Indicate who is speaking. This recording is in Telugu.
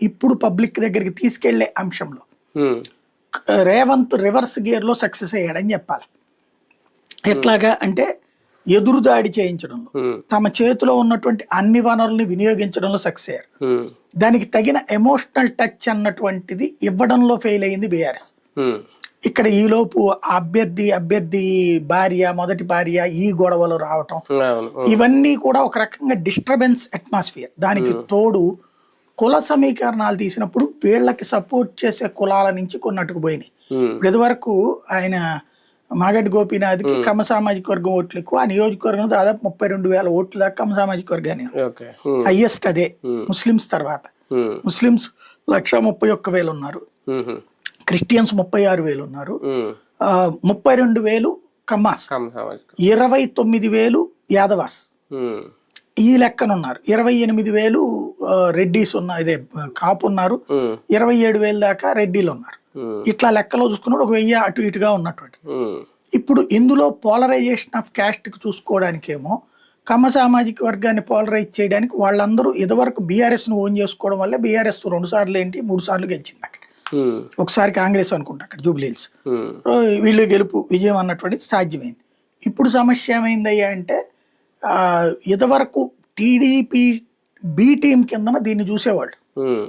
Speaker 1: ఇప్పుడు పబ్లిక్ దగ్గరికి తీసుకెళ్లే అంశంలో
Speaker 2: ఉమ్,
Speaker 1: రేవంత్ రివర్స్ గేర్ లో సక్సెస్ అయ్యాడని చెప్పాలి. ఎట్లాగా అంటే ఎదురుదాడి చేయించడంలో,
Speaker 2: ఉమ్,
Speaker 1: తమ చేతిలో ఉన్నటువంటి అన్ని వనరుల్ని వినియోగించడంలో సక్సెస్ అయ్యారు.
Speaker 2: ఉమ్,
Speaker 1: దానికి తగిన ఎమోషనల్ టచ్ అన్నటువంటిది ఇవ్వడంలో ఫెయిల్ అయింది బీఆర్ఎస్.
Speaker 2: ఉమ్,
Speaker 1: ఇక్కడ ఈలోపు అభ్యర్థి భార్య, మొదటి భార్య ఈ గొడవలు రావటం,
Speaker 2: అవును.
Speaker 1: ఇవన్నీ కూడా ఒక రకంగా డిస్టర్బెన్స్ అట్మాస్ఫియర్. దానికి తోడు కుల సమీకరణాలు తీసినప్పుడు వీళ్ళకి సపోర్ట్ చేసే కులాల నుంచి కొన్ని అటుకుపోయినాయి.
Speaker 2: ఉమ్,
Speaker 1: ఇప్పుడు ఇదివరకు ఆయన మాగంటి గోపీనాథ్కి కమ్మ సామాజిక వర్గం ఓట్లు ఎక్కువ, ఆ నియోజకవర్గం దాదాపు 32,000 ఓట్లు దాకా కమ్మ సామాజిక వర్గాన్ని,
Speaker 2: ఓకే. ఉమ్,
Speaker 1: హైయెస్ట్ అదే
Speaker 2: ఉమ్,
Speaker 1: ముస్లిమ్స్ తర్వాత.
Speaker 2: ఉమ్,
Speaker 1: ముస్లిమ్స్ 131,000 ఉన్నారు,
Speaker 2: ఉమ్,
Speaker 1: క్రిస్టియన్స్ 36,000 ఉన్నారు,
Speaker 2: ఉమ్,
Speaker 1: 32,000 కమ్మాస్,
Speaker 2: కమ్మ సామాజిక.
Speaker 1: 29,000 యాదవాస్
Speaker 2: ఉమ్,
Speaker 1: ఈ లెక్కన ఉన్నారు, 28,000 రెడ్డిస్ ఇదే కాపు ఉన్నారు,
Speaker 2: ఉమ్,
Speaker 1: 27,000 దాకా రెడ్డిలు ఉన్నారు.
Speaker 2: ఉమ్,
Speaker 1: ఇట్లా లెక్కలో చూసుకున్నప్పుడు 1,000 అటు ఇటుగా ఉన్నటువంటి.
Speaker 2: ఉమ్,
Speaker 1: ఇప్పుడు ఇందులో పోలరైజేషన్ ఆఫ్ క్యాస్ట్కి చూసుకోవడానికేమో కమ్మ సామాజిక వర్గాన్ని పోలరైజ్ చేయడానికి వాళ్ళందరూ ఇదివరకు బీఆర్ఎస్ను ఓన్ చేసుకోవడం వల్ల బీఆర్ఎస్ 2 సార్లు ఏంటి 3 సార్లు గెలిచింది అక్కడ.
Speaker 2: ఉమ్,
Speaker 1: ఒకసారి కాంగ్రెస్ అనుకుంటా అక్కడ జూబ్లీహిల్స్,
Speaker 2: ఉమ్,
Speaker 1: వీళ్ళు గెలుపు విజయం అన్నటువంటిది సాధ్యమైంది. ఇప్పుడు సమస్య ఏమైందయ్యా అంటే ఇదివరకు టీడీపీ బి టీం కిందన దీన్ని చూసేవాళ్ళు.
Speaker 2: ఉమ్.